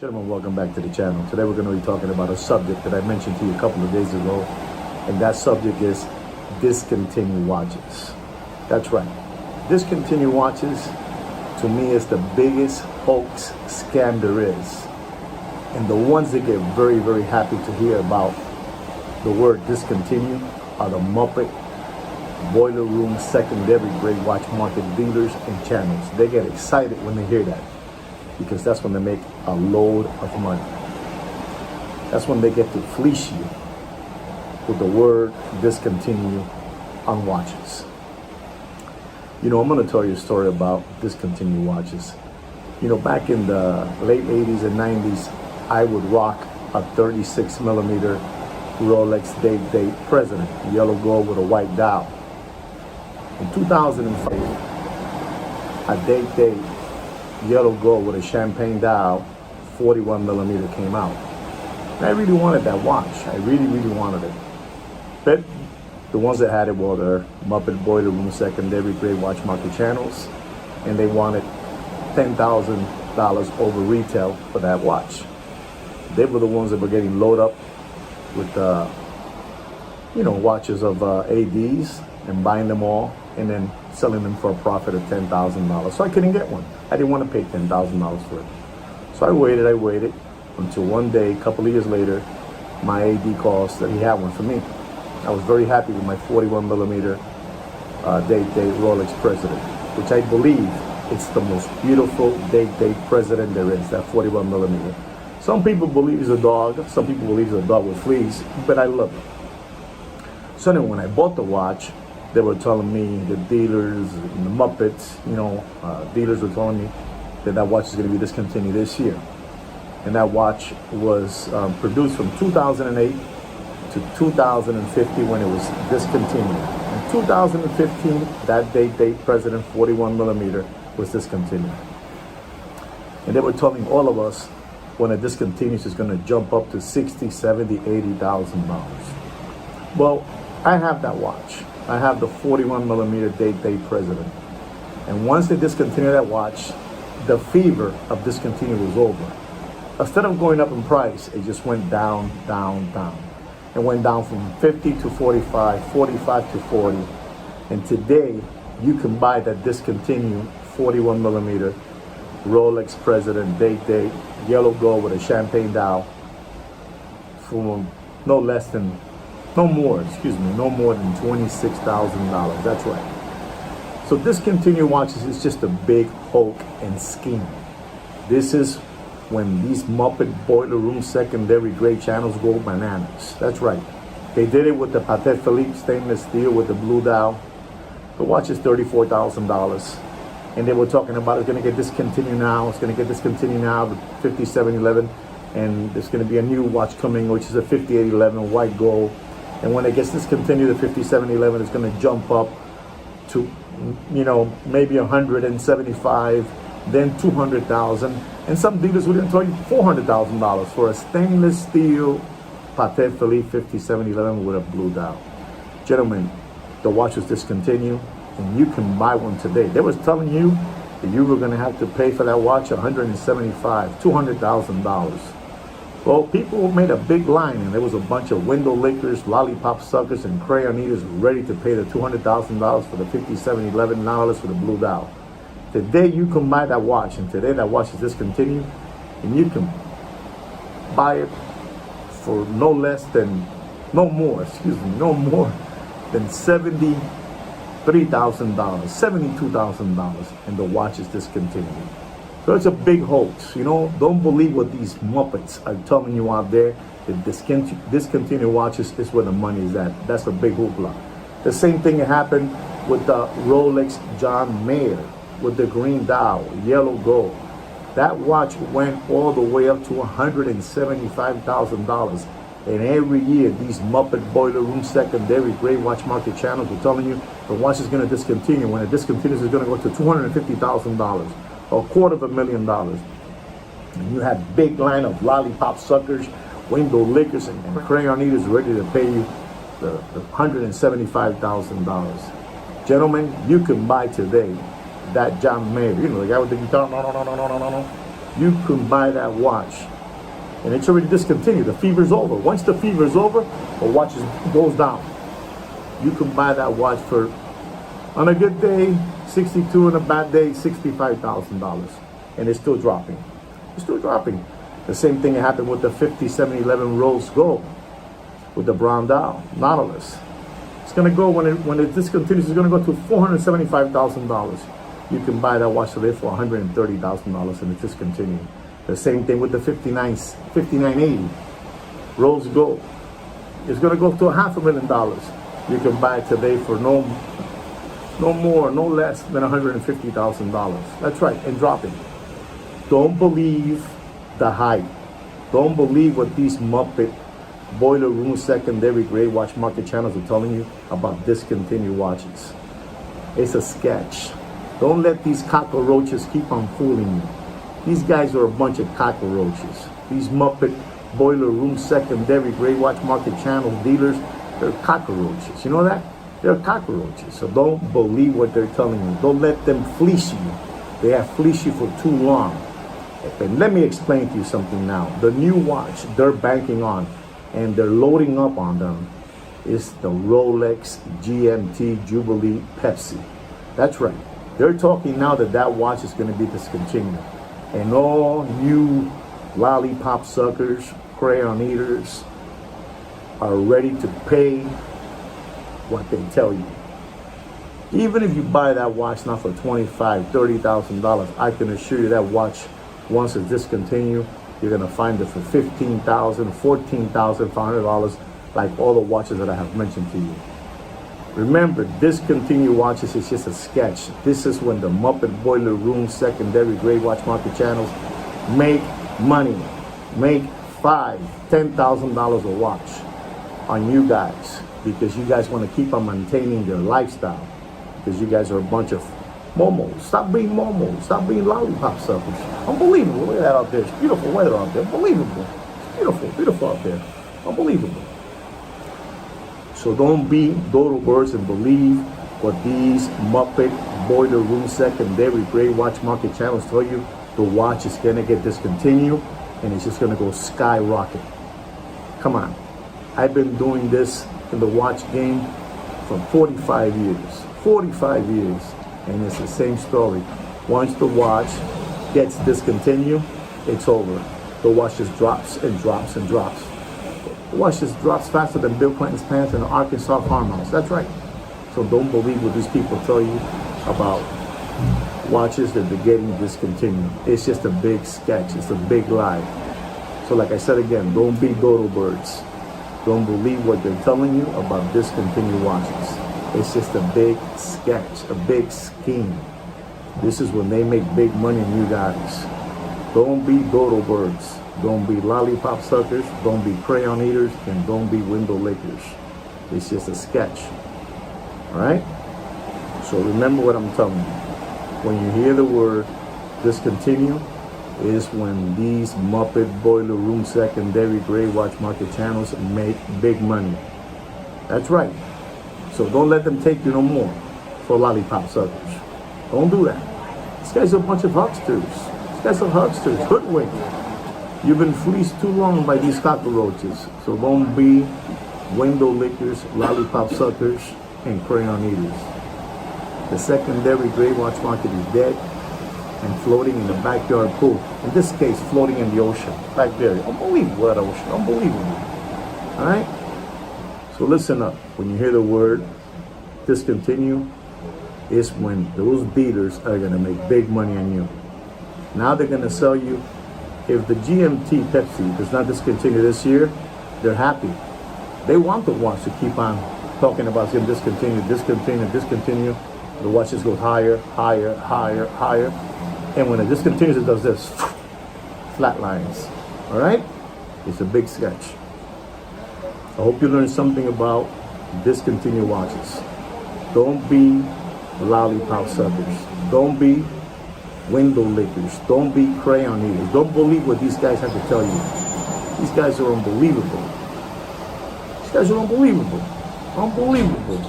Gentlemen, welcome back to the channel. Today we're going to be talking about a subject that I mentioned to you a couple of days ago, and that subject is discontinued watches. That's right. Discontinued watches, to me, is the biggest hoax scam there is. And the ones that get very, very happy to hear about the word discontinued are the Muppet, boiler room, secondary grade watch market dealers and channels. They get excited when they hear that, because that's when they make a load of money. That's when they get to fleece you with the word discontinue on watches. You know, I'm going to tell you a story about discontinued watches. You know, back in the late 80s and 90s, I would rock a 36 millimeter Rolex Date President, yellow gold with a white dial. In 2005, a Date yellow gold with a champagne dial 41 millimeter came out. And I really wanted that watch. I really wanted it. But the ones that had it were the Muppet boiler room secondary grade watch market channels, and they wanted $10,000 over retail for that watch. They were the ones that were getting loaded up with watches of ADs and buying them all and then selling them for a profit of $10,000. So I couldn't get one. I didn't want to pay $10,000 for it. So I waited until one day, a couple of years later, my AD calls that he had one for me. I was very happy with my 41 millimeter Date Rolex President, which I believe it's the most beautiful Date President there is, that 41 millimeter. Some people believe it's a dog, some people believe it's a dog with fleas, but I love it. So then when I bought the watch, they were telling me, the dealers and the Muppets, dealers were telling me that watch is going to be discontinued this year. And that watch was produced from 2008 to 2050 when it was discontinued. In 2015, that Date President 41 millimeter was discontinued. And they were telling all of us when it discontinues, it's going to jump up to $60,000, $70,000, $80,000. Well, I have that watch. I have the 41 millimeter Date President. And once they discontinue that watch, the fever of discontinued was over. Instead of going up in price, it just went down. It went down from 50 to 45, 45 to 40. And today, you can buy that discontinued 41 millimeter Rolex President Date yellow gold with a champagne dial for no more than $26,000. That's right. So discontinued watches is just a big hoax and scheme. This is when these Muppet boiler room secondary grade channels go bananas. That's right. They did it with the Patek Philippe stainless steel with the blue dial. The watch is $34,000. And they were talking about it's going to get discontinued now. It's going to get discontinued now, the 5711. And there's going to be a new watch coming, which is a 5811 white gold. And when it gets discontinued, the 5711 is going to jump up to, maybe 175, then 200,000. And some dealers would even tell you $400,000 for a stainless steel Patek Philippe 5711 with a blue dial. Gentlemen, the watch was discontinued, and you can buy one today. They was telling you that you were going to have to pay for that watch $175,000, $200,000. Well, people made a big line, and there was a bunch of window lickers, lollipop suckers, and crayon eaters ready to pay the $200,000 for the 5711 dollars for the blue dial. Today you can buy that watch, and today that watch is discontinued, and you can buy it for no more than $73,000, $72,000, and the watch is discontinued. So it's a big hoax. Don't believe what these Muppets are telling you out there. The discontinued watches is where the money is at. That's a big hoopla. The same thing happened with the Rolex John Mayer with the green dial, yellow gold. That watch went all the way up to $175,000. And every year, these Muppet boiler room secondary grade watch market channels were telling you the watch is going to discontinue. When it discontinues, it's going to go to $250,000, $250,000. And you have big line of lollipop suckers, window lickers, and crayon eaters ready to pay you the $175,000. Gentlemen, you can buy today that John Mayer, the guy with the guitar, You can buy that watch, and it's already discontinued. The fever's over. Once the fever's over, the watch goes down. You can buy that watch for, on a good day, $62, on a bad day, $65,000, and it's still dropping. It's still dropping. The same thing happened with the 5711 Rose Gold, with the brown dial Nautilus. It's gonna go when it discontinues. It's gonna go to $475,000. You can buy that watch today for $130,000, and it's discontinued. The same thing with the 5980 Rose Gold. It's gonna go to $500,000. You can buy it today for no more, no less than $150,000. That's right, and dropping. Don't believe the hype. Don't believe what these Muppet boiler room secondary gray watch market channels are telling you about discontinued watches. It's a sketch. Don't let these cockroaches keep on fooling you. These guys are a bunch of cockroaches. These Muppet boiler room secondary gray watch market channel dealers, they're cockroaches. You know that? They're cockroaches. So don't believe what they're telling you. Don't let them fleece you. They have fleeced you for too long. And let me explain to you something now. The new watch they're banking on and they're loading up on them is the Rolex GMT Jubilee Pepsi. That's right. They're talking now that watch is going to be discontinued. And all you lollipop suckers, crayon eaters are ready to pay what they tell you. Even if you buy that watch now for $25,000, $30,000, I can assure you that watch, once it's discontinued, you're gonna find it for $15,000, $14,500, like all the watches that I have mentioned to you. Remember, discontinued watches is just a sketch. This is when the Muppet boiler room secondary gray watch market channels make money, make $5,000, $10,000 a watch on you guys, because you guys want to keep on maintaining your lifestyle, because you guys are a bunch of momos. Stop being momos. Stop being lollipop suckers. Unbelievable. Look at that out there. It's beautiful weather out there. Unbelievable. It's beautiful, beautiful out there. Unbelievable. So don't be dodo birds and believe what these Muppet boiler room secondary gray watch market channels tell you. The watch is gonna get discontinued and it's just gonna go skyrocket. Come on. I've been doing this in the watch game for 45 years. 45 years. And it's the same story. Once the watch gets discontinued, it's over. The watch just drops and drops and drops. The watch just drops faster than Bill Clinton's pants in the Arkansas farmhouse. That's right. So don't believe what these people tell you about watches that they're getting discontinued. It's just a big sketch. It's a big lie. So like I said again, don't be dodo birds. Don't believe what they're telling you about discontinued watches. It's just a big sketch, a big scheme. This is when they make big money on you guys. Don't be dodo birds. Don't be lollipop suckers. Don't be crayon eaters. And don't be window lickers. It's just a sketch. All right? So remember what I'm telling you. When you hear the word discontinue, is when these Muppet boiler room secondary gray watch market channels make big money. That's right. So don't let them take you no more for lollipop suckers. Don't do that. These guys are a bunch of hucksters. These guys are hucksters, hoodwinked. You've been fleeced too long by these cockroaches. So don't be window lickers, lollipop suckers, and crayon eaters. The secondary gray watch market is dead and floating in the backyard pool. In this case, floating in the ocean. Back there. Unbelievable, that ocean. Unbelievable. All right? So listen up. When you hear the word discontinue, is when those dealers are going to make big money on you. Now they're going to sell you. If the GMT Pepsi does not discontinue this year, they're happy. They want the watch to keep on talking about it's going to discontinue. The watch just goes higher, higher, higher, higher. And when it discontinues, it does this. Flat lines. All right? It's a big sketch. I hope you learned something about discontinued watches. Don't be lollipop suckers. Don't be window lickers. Don't be crayon eaters. Don't believe what these guys have to tell you. These guys are unbelievable. These guys are unbelievable. Unbelievable.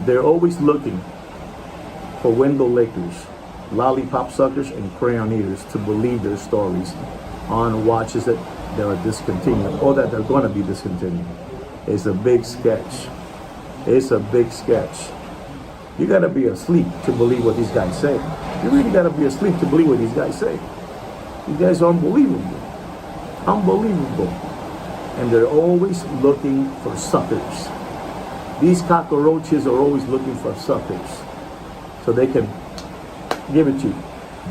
They're always looking for window lickers. lollipop suckers and crayon eaters to believe their stories on watches that are discontinued or that they're going to be discontinued. It's a big sketch. It's a big sketch. You got to be asleep to believe what these guys say. You really got to be asleep to believe what these guys say. These guys are unbelievable. Unbelievable. And they're always looking for suckers. These cockroaches are always looking for suckers. So they can give it to you,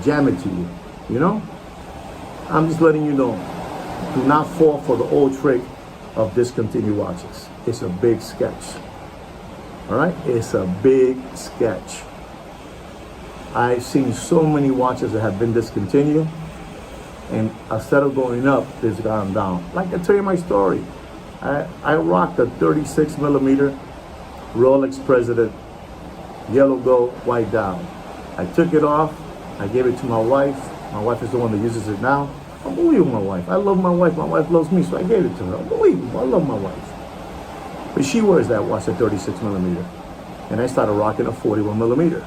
jam it to you, you know? I'm just letting you know, do not fall for the old trick of discontinued watches. It's a big sketch. All right? It's a big sketch. I've seen so many watches that have been discontinued, and instead of going up, they've gone down. Like I tell you my story. I rocked a 36 millimeter Rolex President, yellow gold, white dial. I took it off. I gave it to my wife. My wife is the one that uses it now. I believe my wife. I love my wife. My wife loves me, so I gave it to her. Unbelievable. I love my wife. But she wears that watch at 36 millimeter. And I started rocking a 41 millimeter.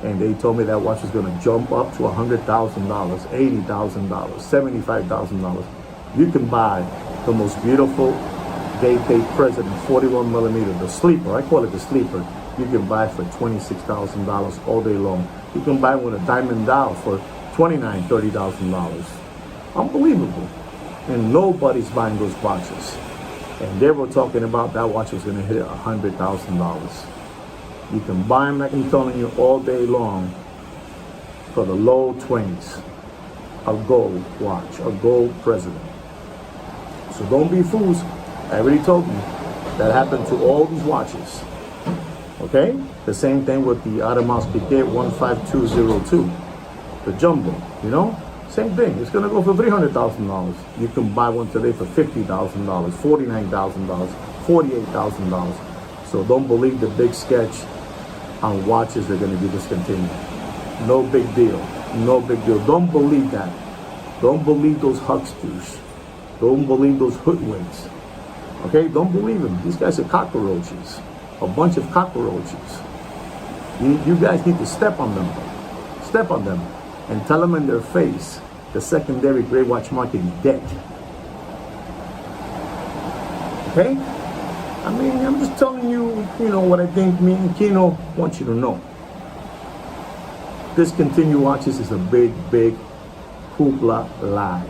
And they told me that watch was going to jump up to $100,000, $80,000, $75,000. You can buy the most beautiful day-paid President 41 millimeter, the sleeper. I call it the sleeper. You can buy for $26,000 all day long. You can buy with a diamond dial for $29,000, $30,000. Unbelievable. And nobody's buying those watches. And they were talking about that watch was going to hit $100,000. You can buy them, like I'm telling you, all day long for the low 20s. A gold watch, a gold President. So don't be fools. I already told you that happened to all these watches. Okay? The same thing with the Audemars Piguet 15202. The jumbo, you know? Same thing. It's going to go for $300,000. You can buy one today for $50,000, $49,000, $48,000. So don't believe the big sketch on watches that are going to be discontinued. No big deal. No big deal. Don't believe that. Don't believe those hucksters. Don't believe those hoodwinks. Okay? Don't believe them. These guys are cockroaches. A bunch of cockroaches. You guys need to step on them. Step on them. And tell them in their face the secondary gray watch market is dead. Okay? I mean, I'm just telling you, you know, what I think me and Kino want you to know. Discontinued watches is a big, big hoopla lie.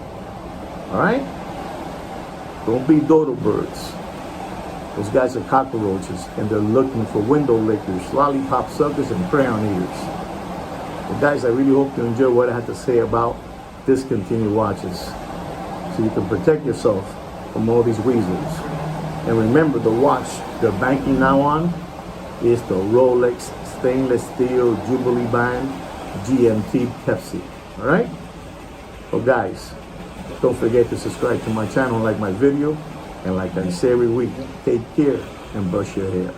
Alright? Don't be dodo birds. Those guys are cockroaches, and they're looking for window lickers, lollipop suckers, and crayon eaters. But guys, I really hope you enjoy what I had to say about discontinued watches, so you can protect yourself from all these weasels. And remember, the watch they're banking now on is the Rolex stainless steel Jubilee Band GMT Pepsi. All right? So guys, don't forget to subscribe to my channel, like my video, and like I say every week, take care and brush your hair.